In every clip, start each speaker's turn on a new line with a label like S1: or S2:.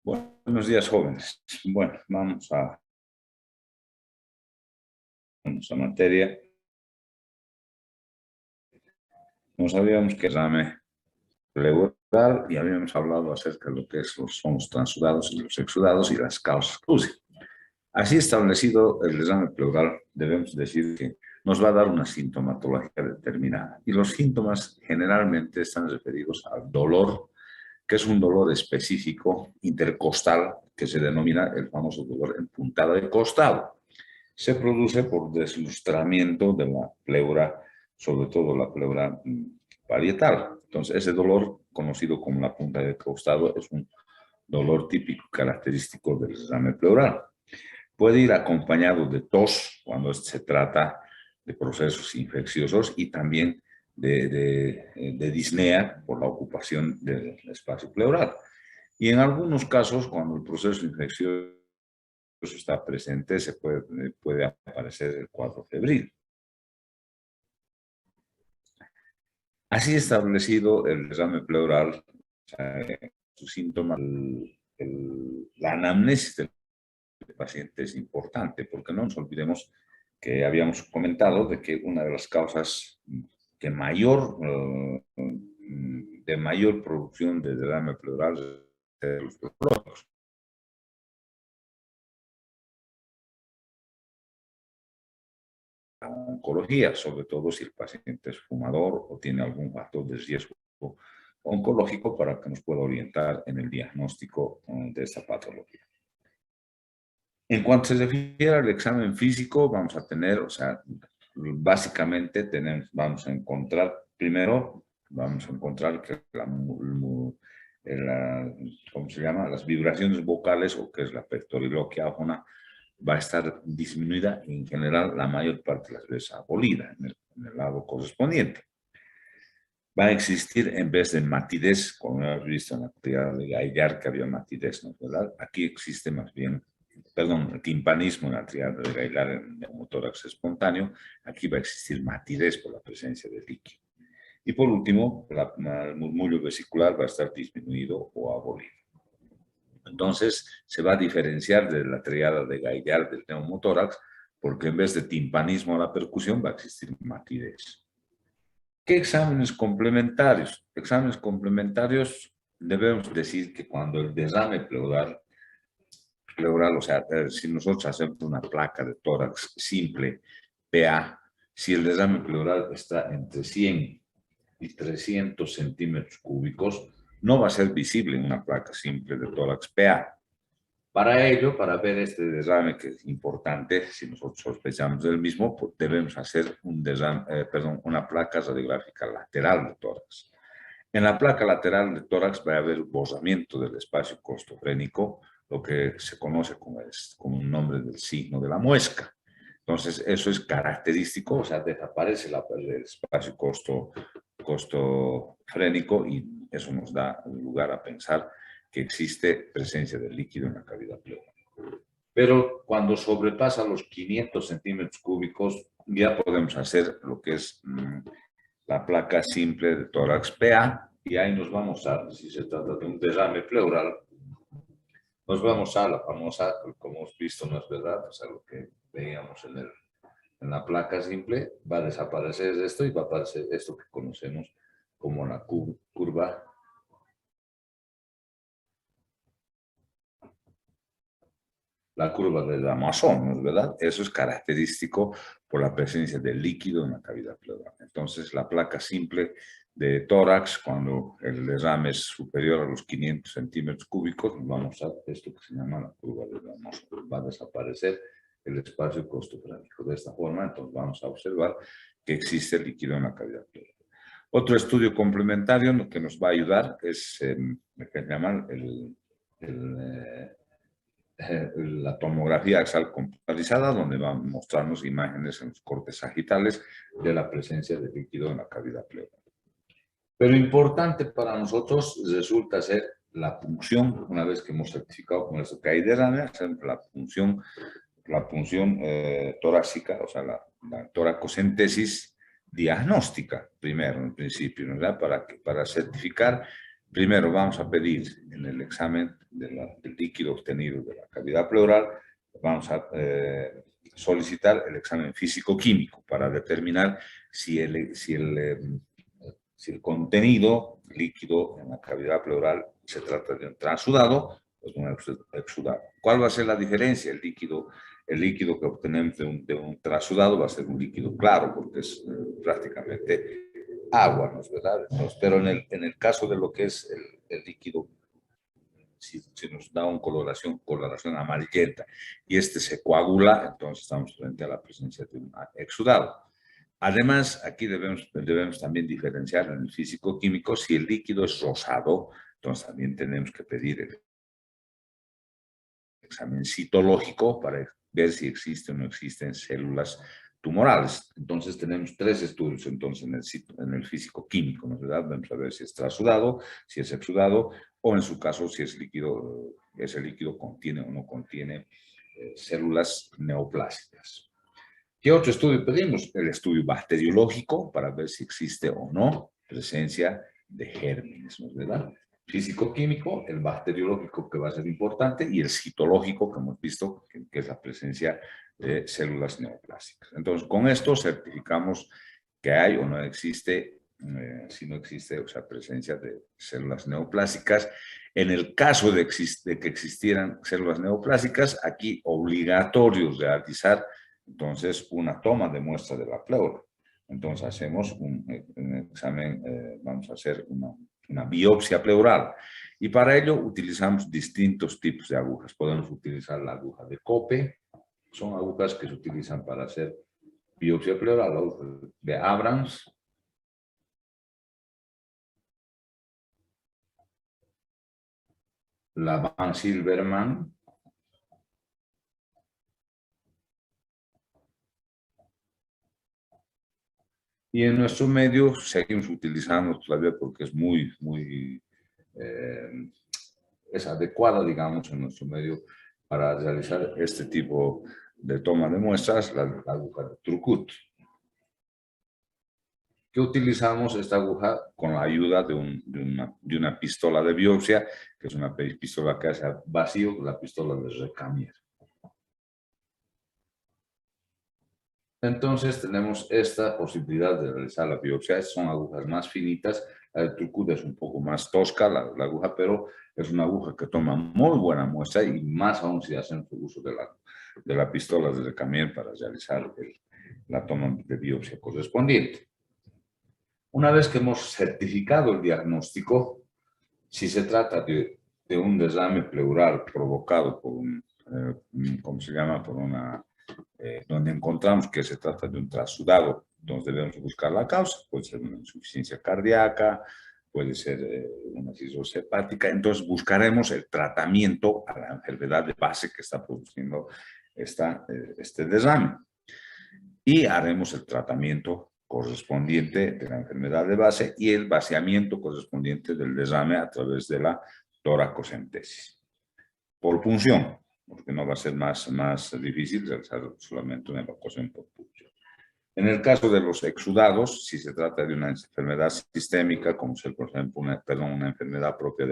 S1: Buenos días, jóvenes. Bueno, vamos a materia. No sabíamos que examen pleural y habíamos hablado acerca de lo que son los transudados y los exudados y las causas cruci. Así establecido el examen pleural, debemos decir que nos va a dar una sintomatología determinada. Y los síntomas generalmente están referidos al dolor, que es un dolor específico intercostal que se denomina el famoso dolor en puntada de costado. Se produce por deslustramiento de la pleura, sobre todo la pleura parietal. Entonces, ese dolor, conocido como la punta de costado, es un dolor típico característico del examen pleural. Puede ir acompañado de tos cuando se trata de procesos infecciosos y también de disnea por la ocupación del espacio pleural. Y en algunos casos, cuando el proceso infeccioso está presente, puede aparecer el cuadro febril. Así establecido el examen pleural, su síntoma, la anamnesis del paciente es importante, porque no nos olvidemos que habíamos comentado de que una de las causas de mayor producción de derrame pleural es los neurólogos. Oncología, sobre todo si el paciente es fumador o tiene algún factor de riesgo oncológico para que nos pueda orientar en el diagnóstico de esta patología. En cuanto se refiere al examen físico, vamos a tener, básicamente vamos a encontrar, primero, vamos a encontrar que ¿cómo se llama? Las vibraciones vocales, o que es la pectoriloquia áfona, va a estar disminuida y en general la mayor parte de las veces abolida en el lado correspondiente. Va a existir, en vez de matidez, como hemos visto en la actividad de Gaillard, que había matidez, ¿no? ¿Verdad? Aquí existe más bien, el timpanismo en la triada de Gaillard en el neumotórax espontáneo. Aquí va a existir matidez por la presencia de líquido. Y por último, el murmullo vesicular va a estar disminuido o abolido. Entonces, se va a diferenciar de la triada de Gaillard del neumotórax, porque en vez de timpanismo a la percusión va a existir matidez. ¿Qué exámenes complementarios? Exámenes complementarios, debemos decir que cuando el derrame pleural, o sea, si nosotros hacemos una placa de tórax simple, PA, si el derrame pleural está entre 100 y 300 centímetros cúbicos, no va a ser visible en una placa simple de tórax PA. Para ello, para ver este derrame, que es importante, si nosotros sospechamos del mismo, pues debemos hacer una placa radiográfica lateral de tórax. En la placa lateral de tórax va a haber borramiento del espacio costofrénico, lo que se conoce como un nombre del signo de la muesca. Entonces, eso es característico, o sea, desaparece el espacio costofrénico y eso nos da lugar a pensar que existe presencia de líquido en la cavidad pleural. Pero cuando sobrepasa los 500 centímetros cúbicos, ya podemos hacer lo que es la placa simple de tórax PA, y ahí nos vamos si se trata de un derrame pleural, nos vamos a la famosa, como hemos visto, no es verdad, o sea, lo que veíamos en la placa simple, va a desaparecer esto y va a aparecer esto que conocemos como la curva de Damazón, ¿no es verdad? Eso es característico por la presencia de líquido en la cavidad pleural. Entonces, la placa simple de tórax, cuando el derrame es superior a los 500 centímetros cúbicos, vamos a esto que se llama la curva de Damazón. Va a desaparecer el espacio costofrénico. De esta forma, entonces vamos a observar que existe líquido en la cavidad pleural. Otro estudio complementario que nos va a ayudar es lo que se llama la tomografía axial computarizada, donde va a mostrarnos imágenes en los cortes sagitales de la presencia de líquido en la cavidad pleural. Pero importante para nosotros resulta ser la punción, una vez que hemos certificado con eso que hay derrame, hacemos la punción torácica, o sea, la toracocentesis diagnóstica, primero, en principio, ¿verdad? Para certificar Primero vamos a pedir en el examen del líquido obtenido de la cavidad pleural, vamos a solicitar el examen físico-químico para determinar si el contenido líquido en la cavidad pleural se trata de un transudado o de un exudado. ¿Cuál va a ser la diferencia? El líquido que obtenemos de un transudado va a ser un líquido claro porque es prácticamente agua, ¿no es verdad? Entonces, pero en el caso de lo que es el líquido, si nos da una coloración amarillenta y este se coagula, entonces estamos frente a la presencia de un exudado. Además, aquí debemos también diferenciar en el físico-químico si el líquido es rosado, entonces también tenemos que pedir el examen citológico para ver si existen o no existen células tumorales. Entonces tenemos tres estudios entonces en el físico-químico, ¿no es verdad? Vamos a ver si es transudado, si es exudado, o en su caso si es líquido, ese líquido contiene o no contiene células neoplásicas. ¿Qué otro estudio pedimos? El estudio bacteriológico para ver si existe o no presencia de gérmenes, ¿no es verdad? Físico-químico, el bacteriológico que va a ser importante y el citológico que hemos visto que es la presencia de células neoplásicas. Entonces, con esto certificamos que hay o no existe, si no existe, o sea, presencia de células neoplásicas. En el caso de que existieran células neoplásicas, aquí obligatorios de realizar entonces una toma de muestra de la pleura. Entonces hacemos un examen, vamos a hacer una biopsia pleural. Y para ello utilizamos distintos tipos de agujas. Podemos utilizar la aguja de Cope, son agujas que se utilizan para hacer biopsia pleural, la aguja de Abrams, la Van Silberman, y en nuestro medio seguimos utilizando todavía porque es es adecuada, digamos, en nuestro medio para realizar este tipo de toma de muestras, la aguja de Trucut. Que utilizamos esta aguja con la ayuda de una pistola de biopsia, que es una pistola que hace vacío, la pistola de Recamier. Entonces tenemos esta posibilidad de realizar la biopsia. Son agujas más finitas. La de Trucut es un poco más tosca, la aguja, pero es una aguja que toma muy buena muestra y más aún si hacen uso de la pistola de Recamier para realizar la toma de biopsia correspondiente. Una vez que hemos certificado el diagnóstico, si se trata de un derrame pleural provocado por ¿cómo se llama? Donde encontramos que se trata de un transudado, entonces debemos buscar la causa, puede ser una insuficiencia cardíaca, puede ser una cirrosis hepática, entonces buscaremos el tratamiento a la enfermedad de base que está produciendo este derrame y haremos el tratamiento correspondiente de la enfermedad de base y el vaciamiento correspondiente del derrame a través de la toracocentesis. Por punción, porque no va a ser más difícil realizar solamente una evacuación por punción. En el caso de los exudados, si se trata de una enfermedad sistémica, como ser, por ejemplo, una enfermedad propia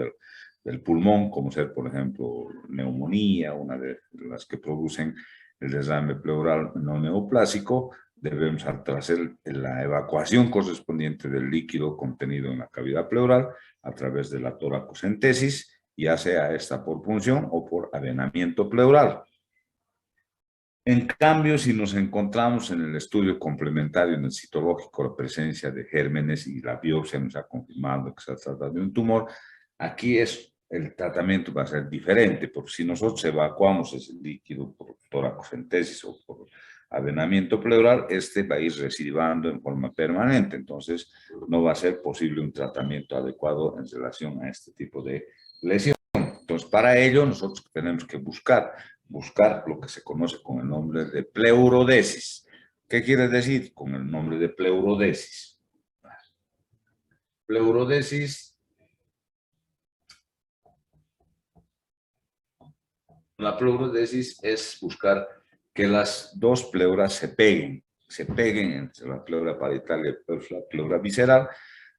S1: del pulmón, como ser, por ejemplo, neumonía, una de las que producen el derrame pleural no neoplásico, debemos hacer la evacuación correspondiente del líquido contenido en la cavidad pleural a través de la toracocentesis, ya sea esta por punción o por avenamiento pleural. En cambio, si nos encontramos en el estudio complementario en el citológico la presencia de gérmenes y la biopsia nos ha confirmado que se trata de un tumor, aquí el tratamiento va a ser diferente, porque si nosotros evacuamos ese líquido por toracocentesis o por avenamiento pleural, este va a ir recidivando en forma permanente, entonces no va a ser posible un tratamiento adecuado en relación a este tipo de lesión. Entonces, para ello, nosotros tenemos que buscar lo que se conoce con el nombre de pleurodesis. ¿Qué quiere decir con el nombre de pleurodesis? Pleurodesis, la pleurodesis es buscar que las dos pleuras se peguen entre la pleura parietal y la pleura visceral,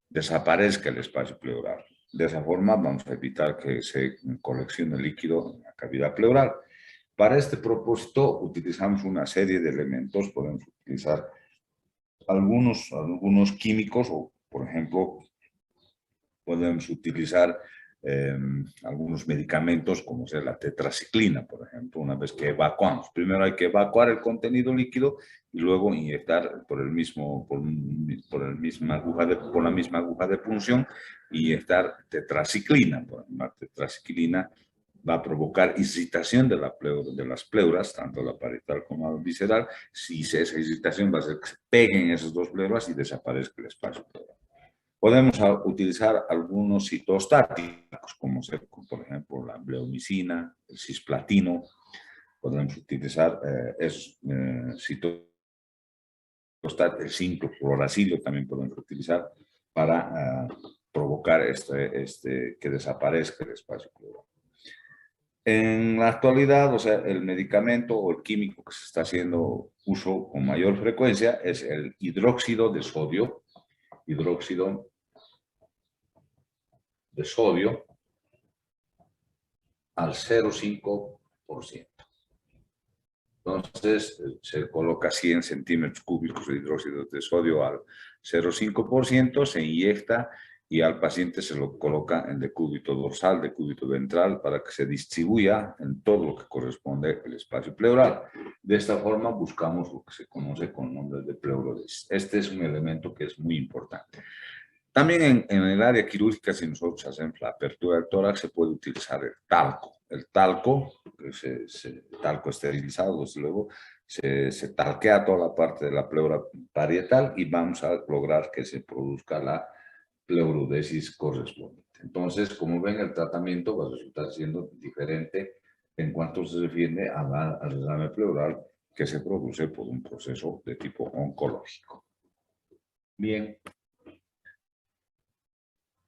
S1: desaparezca el espacio pleural. De esa forma vamos a evitar que se coleccione líquido en la cavidad pleural. Para este propósito utilizamos una serie de elementos. Podemos utilizar algunos químicos o, por ejemplo, podemos utilizar algunos medicamentos como sea la tetraciclina, por ejemplo, una vez que evacuamos. Primero hay que evacuar el contenido líquido y luego inyectar por la misma aguja de punción, inyectar tetraciclina. La tetraciclina va a provocar irritación de las pleuras, tanto la parietal como la visceral. Si esa irritación va a hacer que se peguen esas dos pleuras y desaparezca el espacio pleural. Podemos utilizar algunos citostáticos, como ser, por ejemplo, la bleomicina, el cisplatino. Podemos utilizar citostáticos, el 5-fluoracilo también podemos utilizar para provocar que desaparezca el espacio pleural. En la actualidad, o sea, el medicamento o el químico que se está haciendo uso con mayor frecuencia es el hidróxido de sodio, al 0,5%. Entonces, se coloca 100 centímetros cúbicos de hidróxido de sodio al 0,5%, se inyecta y al paciente se lo coloca en decúbito dorsal, decúbito ventral, para que se distribuya en todo lo que corresponde al espacio pleural. De esta forma buscamos lo que se conoce con nombre de pleurodesis. Este es un elemento que es muy importante. También en el área quirúrgica, si nosotros hacemos la apertura del tórax, se puede utilizar el talco. El talco, talco esterilizado, desde luego, se talquea toda la parte de la pleura parietal y vamos a lograr que se produzca la pleurodesis correspondiente. Entonces, como ven, el tratamiento va a resultar siendo diferente en cuanto se refiere al derrame pleural que se produce por un proceso de tipo oncológico. Bien.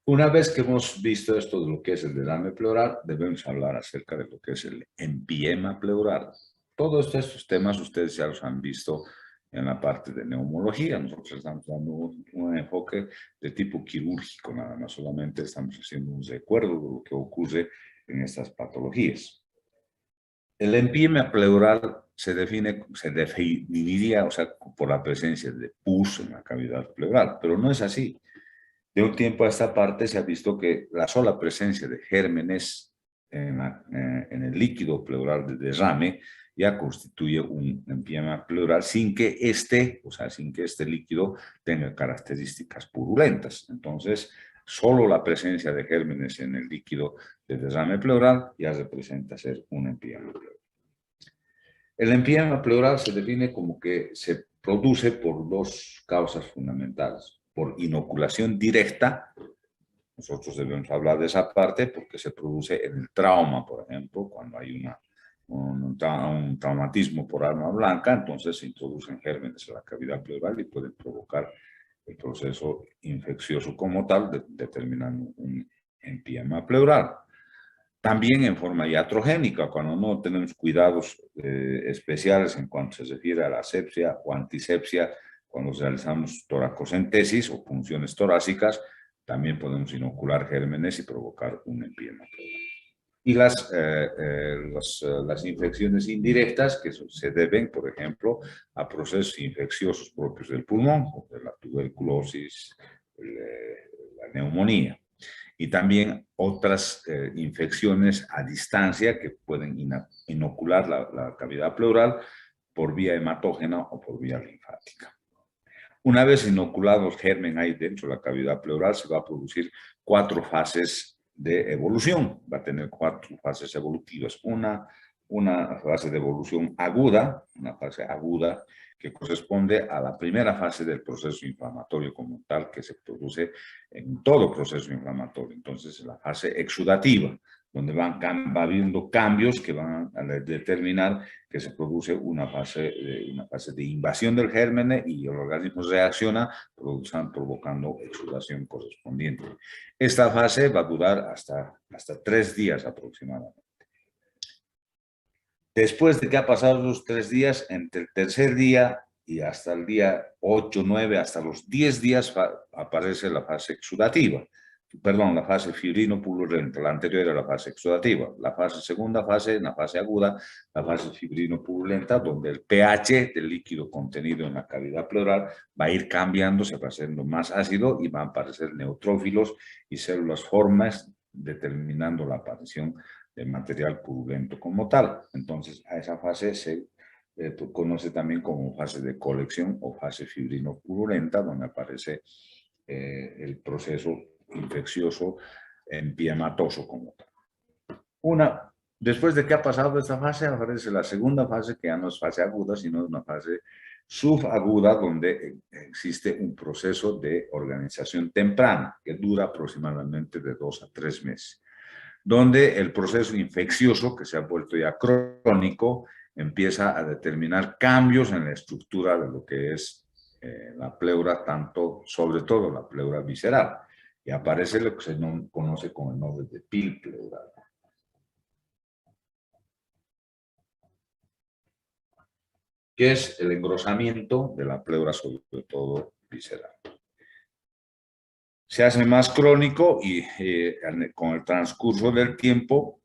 S1: Una vez que hemos visto esto de lo que es el derrame pleural, debemos hablar acerca de lo que es el empiema pleural. Todos estos temas ustedes ya los han visto en la parte de neumología. Nosotros estamos dando un enfoque de tipo quirúrgico, nada más, solamente estamos haciendo un recuerdo de lo que ocurre en estas patologías. El empiema pleural se definiría, o sea, por la presencia de pus en la cavidad pleural, pero no es así. De un tiempo a esta parte se ha visto que la sola presencia de gérmenes en el líquido pleural de derrame ya constituye un empiema pleural sin que este líquido tenga características purulentas. Entonces, solo la presencia de gérmenes en el líquido de derrame pleural ya representa ser un empiema pleural. El empiema pleural se define como que se produce por dos causas fundamentales. Por inoculación directa, nosotros debemos hablar de esa parte porque se produce en el trauma, por ejemplo, cuando hay un traumatismo por arma blanca, entonces se introducen gérmenes en la cavidad pleural y pueden provocar el proceso infeccioso como tal, determinando un empiema pleural. También en forma iatrogénica, cuando no tenemos cuidados especiales en cuanto se refiere a la asepsia o antisepsia, cuando realizamos toracocentesis o punciones torácicas, también podemos inocular gérmenes y provocar un empiema pleural. Y las infecciones indirectas que se deben, por ejemplo, a procesos infecciosos propios del pulmón, como la tuberculosis, la neumonía. Y también otras infecciones a distancia que pueden inocular la cavidad pleural por vía hematógena o por vía linfática. Una vez inoculados el germen ahí dentro de la cavidad pleural, se va a producir 4 fases de evolución. Va a tener 4 fases evolutivas. Una fase de evolución aguda, que corresponde a la primera fase del proceso inflamatorio como tal, que se produce en todo proceso inflamatorio. Entonces, la fase exudativa, donde va habiendo cambios que van a determinar que se produce una fase de invasión del germen y el organismo reacciona provocando exudación correspondiente. Esta fase va a durar hasta 3 días aproximadamente. Después de que ha pasado los 3 días, entre el tercer día y hasta el día 8, 9, hasta los 10 días aparece la fase exudativa, perdón, la fase fibrino-purulenta, la anterior era la fase exudativa, la segunda fase, la fase aguda, la fase fibrino-purulenta, donde el pH del líquido contenido en la cavidad pleural va a ir cambiando, se va haciendo más ácido y van a aparecer neutrófilos y células formas, determinando la aparición de material purulento como tal. Entonces, a esa fase se conoce también como fase de colección o fase fibrino-purulenta, donde aparece el proceso infeccioso empiematoso como tal. Después de que ha pasado esta fase, aparece la segunda fase, que ya no es fase aguda, sino una fase subaguda, donde existe un proceso de organización temprana, que dura aproximadamente de 2 a 3 meses, donde el proceso infeccioso, que se ha vuelto ya crónico, empieza a determinar cambios en la estructura de lo que es la pleura, sobre todo la pleura visceral, y aparece lo que se conoce con el nombre de PIL pleural. Que es el engrosamiento de la pleura, sobre todo visceral. Se hace más crónico y con el transcurso del tiempo,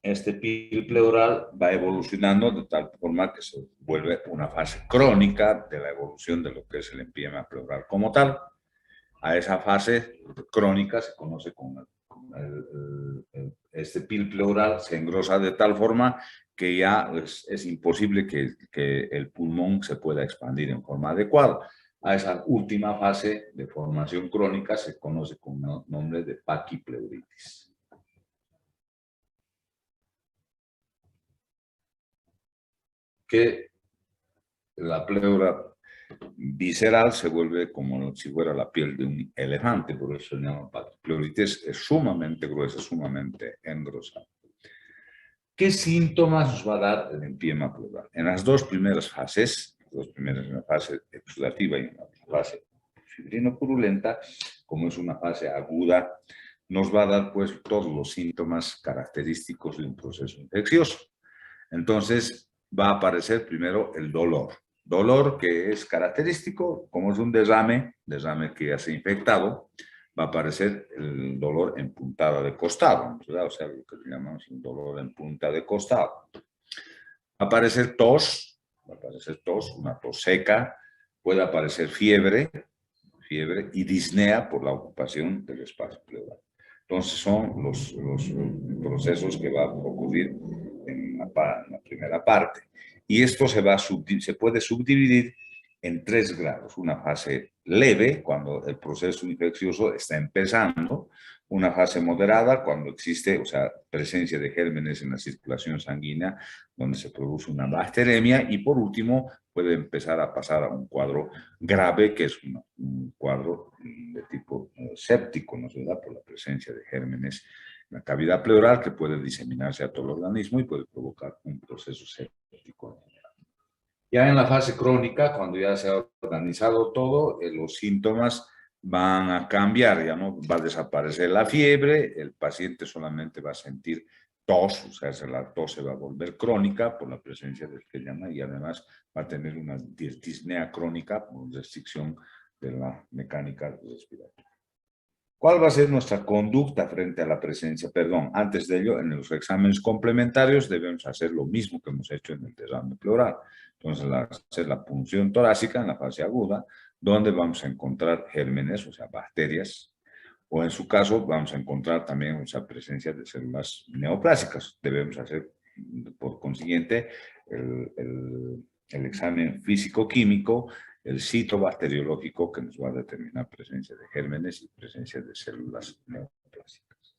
S1: este PIL pleural va evolucionando de tal forma que se vuelve una fase crónica de la evolución de lo que es el empiema pleural como tal. A esa fase crónica se conoce como este PIL pleural se engrosa de tal forma que ya es imposible que el pulmón se pueda expandir en forma adecuada. A esa última fase de formación crónica se conoce con el nombre de paquipleuritis. Que la pleura visceral se vuelve como si fuera la piel de un elefante, por eso se llama paquipleuritis, es sumamente gruesa, sumamente engrosada. ¿Qué síntomas nos va a dar el empiema pleural? En las dos primeras fases, en la fase exudativa y en la fase fibrino-purulenta, como es una fase aguda, nos va a dar pues todos los síntomas característicos de un proceso infeccioso. Entonces va a aparecer primero el dolor. Dolor que es característico, como es un derrame que ya se ha infectado, va a aparecer el dolor en puntada de costado, ¿verdad? O sea, lo que llamamos un dolor en punta de costado. Va a aparecer tos, una tos seca, puede aparecer fiebre y disnea por la ocupación del espacio pleural. Entonces son los procesos que va a ocurrir en la primera parte. Y esto se puede subdividir en 3 grados. Una fase leve, cuando el proceso infeccioso está empezando. Una fase moderada, cuando existe, o sea, presencia de gérmenes en la circulación sanguínea, donde se produce una bacteremia. Y por último, puede empezar a pasar a un cuadro grave, que es un cuadro de tipo séptico, ¿no es verdad? Por la presencia de gérmenes en la cavidad pleural, que puede diseminarse a todo el organismo y puede provocar un proceso séptico. Ya en la fase crónica, cuando ya se ha organizado todo, los síntomas van a cambiar, ya no va a desaparecer la fiebre, el paciente solamente va a sentir tos, o sea, la tos se va a volver crónica por la presencia del que llama, y además va a tener una disnea crónica por restricción de la mecánica respiratoria. ¿Cuál va a ser nuestra conducta frente a la presencia? Perdón, antes de ello, en los exámenes complementarios debemos hacer lo mismo que hemos hecho en el derrame pleural. Entonces, hacer la punción torácica en la fase aguda, donde vamos a encontrar gérmenes, o sea, bacterias, o en su caso vamos a encontrar también esa presencia de células neoplásicas. Debemos hacer, por consiguiente, el examen físico-químico, el citobacteriológico, que nos va a determinar presencia de gérmenes y presencia de células neoplásicas.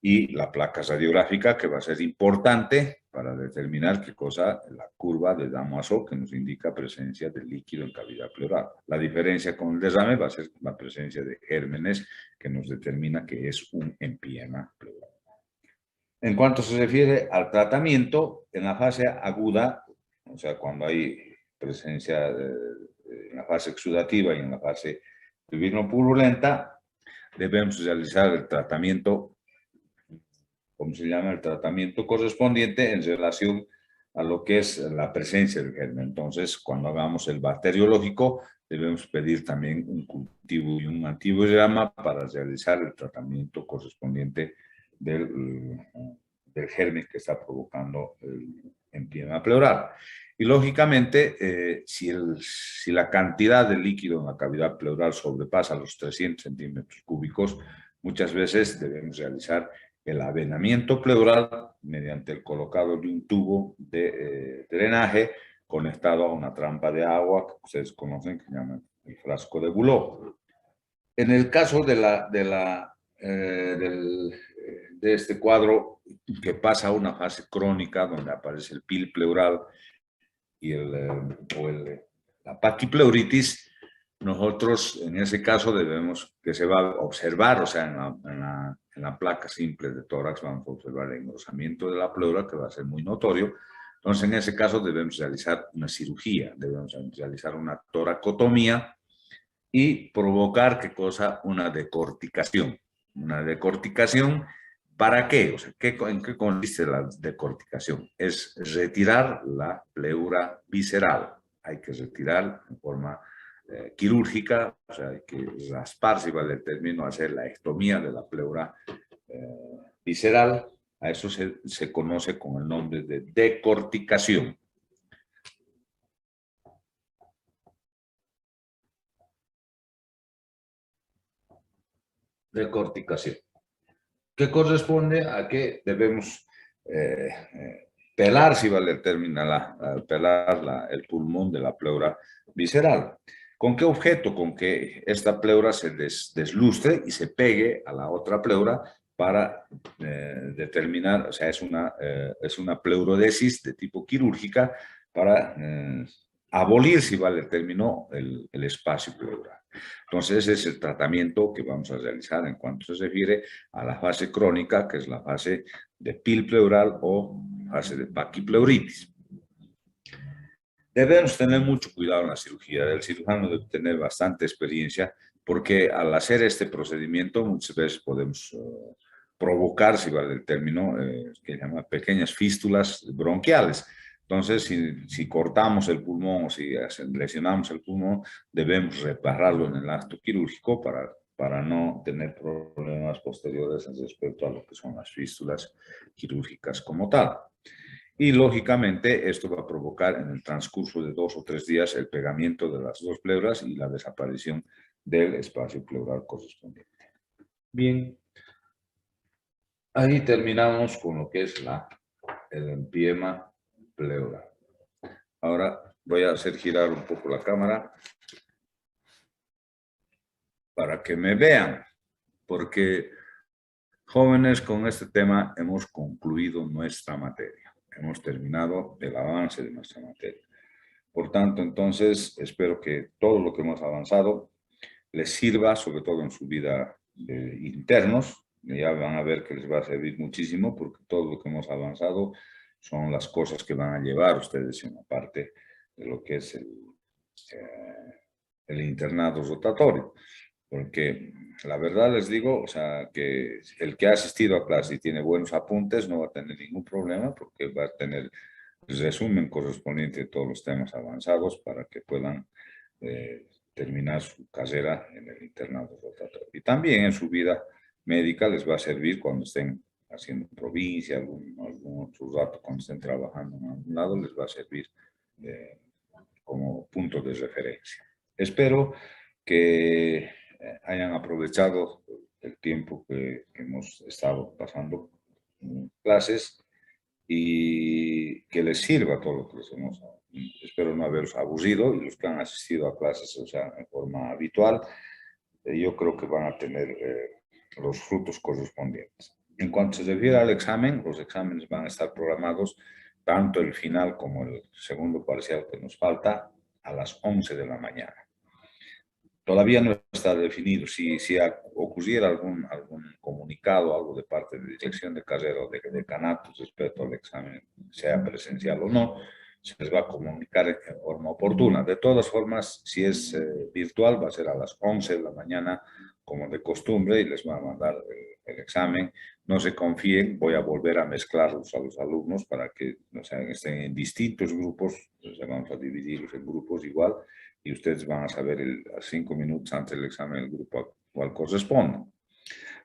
S1: Y la placa radiográfica, que va a ser importante para determinar qué cosa, la curva de Damoiseau, que nos indica presencia de líquido en cavidad pleural. La diferencia con el derrame va a ser la presencia de gérmenes, que nos determina que es un empiema pleural. En cuanto se refiere al tratamiento, en la fase aguda, o sea, cuando hay presencia en la fase exudativa y en la fase fibrino-purulenta, debemos realizar el tratamiento, ¿cómo se llama? El tratamiento correspondiente en relación a lo que es la presencia del germen. Entonces, cuando hagamos el bacteriológico, debemos pedir también un cultivo y un antibiograma para realizar el tratamiento correspondiente del germen que está provocando el empiema pleural. Y lógicamente, si la cantidad de líquido en la cavidad pleural sobrepasa los 300 centímetros cúbicos, muchas veces debemos realizar el avenamiento pleural mediante el colocado de un tubo de drenaje conectado a una trampa de agua que ustedes conocen, que se llama el frasco de Boulot. En el caso de este cuadro que pasa a una fase crónica donde aparece el PIL pleural y la paquipleuritis, nosotros en ese caso debemos, que se va a observar, o sea, en la placa simple de tórax vamos a observar el engrosamiento de la pleura que va a ser muy notorio. Entonces, en ese caso debemos realizar una cirugía, debemos realizar una toracotomía y provocar, ¿qué cosa? Una decorticación. Una decorticación, ¿para qué? O sea, ¿en qué consiste la decorticación? Es retirar la pleura visceral. Hay que retirar en forma quirúrgica, o sea, hay que raspar, si vale el término, hacer la estomía de la pleura visceral. A eso se conoce con el nombre de decorticación. Decorticación. Que corresponde a que debemos pelar, si vale el término, pelar el pulmón de la pleura visceral. ¿Con qué objeto? Con que esta pleura se deslustre y se pegue a la otra pleura para determinar, o sea, es una pleurodesis de tipo quirúrgica para abolir, si vale el término, el espacio pleural. Entonces, ese es el tratamiento que vamos a realizar en cuanto se refiere a la fase crónica, que es la fase de PIL pleural o fase de paquipleuritis. Debemos tener mucho cuidado en la cirugía. El cirujano debe tener bastante experiencia porque al hacer este procedimiento muchas veces podemos provocar, si vale el término, que se llama pequeñas fístulas bronquiales. Entonces, si cortamos el pulmón o si lesionamos el pulmón, debemos repararlo en el acto quirúrgico para no tener problemas posteriores respecto a lo que son las fístulas quirúrgicas como tal. Y lógicamente esto va a provocar en el transcurso de 2 o 3 días el pegamiento de las dos pleuras y la desaparición del espacio pleural correspondiente. Bien, ahí terminamos con lo que es el empiema pleural. Ahora voy a hacer girar un poco la cámara para que me vean, porque jóvenes, con este tema hemos concluido nuestra materia. Hemos terminado el avance de nuestra materia. Por tanto, entonces, espero que todo lo que hemos avanzado les sirva, sobre todo en su vida de internos. Ya van a ver que les va a servir muchísimo, porque todo lo que hemos avanzado son las cosas que van a llevar ustedes en la parte de lo que es el internado rotatorio. Porque la verdad les digo, o sea, que el que ha asistido a clase y tiene buenos apuntes no va a tener ningún problema, porque va a tener el resumen correspondiente de todos los temas avanzados para que puedan terminar su carrera en el internado rotatorio. Y también en su vida médica les va a servir cuando estén haciendo provincia, algún otro rato, cuando estén trabajando en algún lado, les va a servir como punto de referencia. Espero que hayan aprovechado el tiempo que hemos estado pasando en clases y que les sirva todo lo que les hemos dado. Espero no haberos aburrido y los que han asistido a clases, o sea, en forma habitual, yo creo que van a tener los frutos correspondientes. En cuanto se refiere al examen, los exámenes van a estar programados tanto el final como el segundo parcial que nos falta a las 11 de la mañana. Todavía no está definido. Si ocurriera algún comunicado, algo de parte de dirección de carrera o de decanato respecto al examen, sea presencial o no, se les va a comunicar en forma oportuna. De todas formas, si es virtual, va a ser a las 11 de la mañana, como de costumbre, y les va a mandar el examen No se confíen, voy a volver a mezclarlos a los alumnos para que, o sea, estén en distintos grupos, o sea, vamos a dividirlos en grupos igual, y ustedes van a saber a 5 minutos antes del examen el grupo al cual corresponde.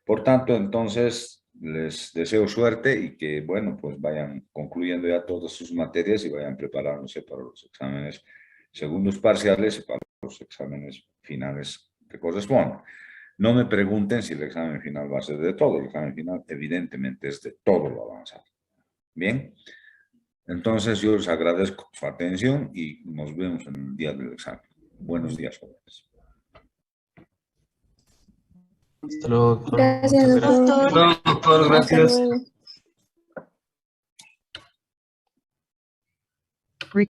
S1: Por tanto, entonces, les deseo suerte y que, bueno, pues vayan concluyendo ya todas sus materias y vayan preparándose para los exámenes segundos parciales y para los exámenes finales que correspondan. No me pregunten si el examen final va a ser de todo. El examen final, evidentemente, es de todo lo avanzado. Bien. Entonces, yo les agradezco su atención y nos vemos en el día del examen. Buenos días, jóvenes.
S2: Hasta luego, doctor.
S3: Gracias,
S2: Muchas
S3: doctor.
S2: gracias. Hasta luego, doctor.
S3: Hasta
S2: Gracias.
S3: luego.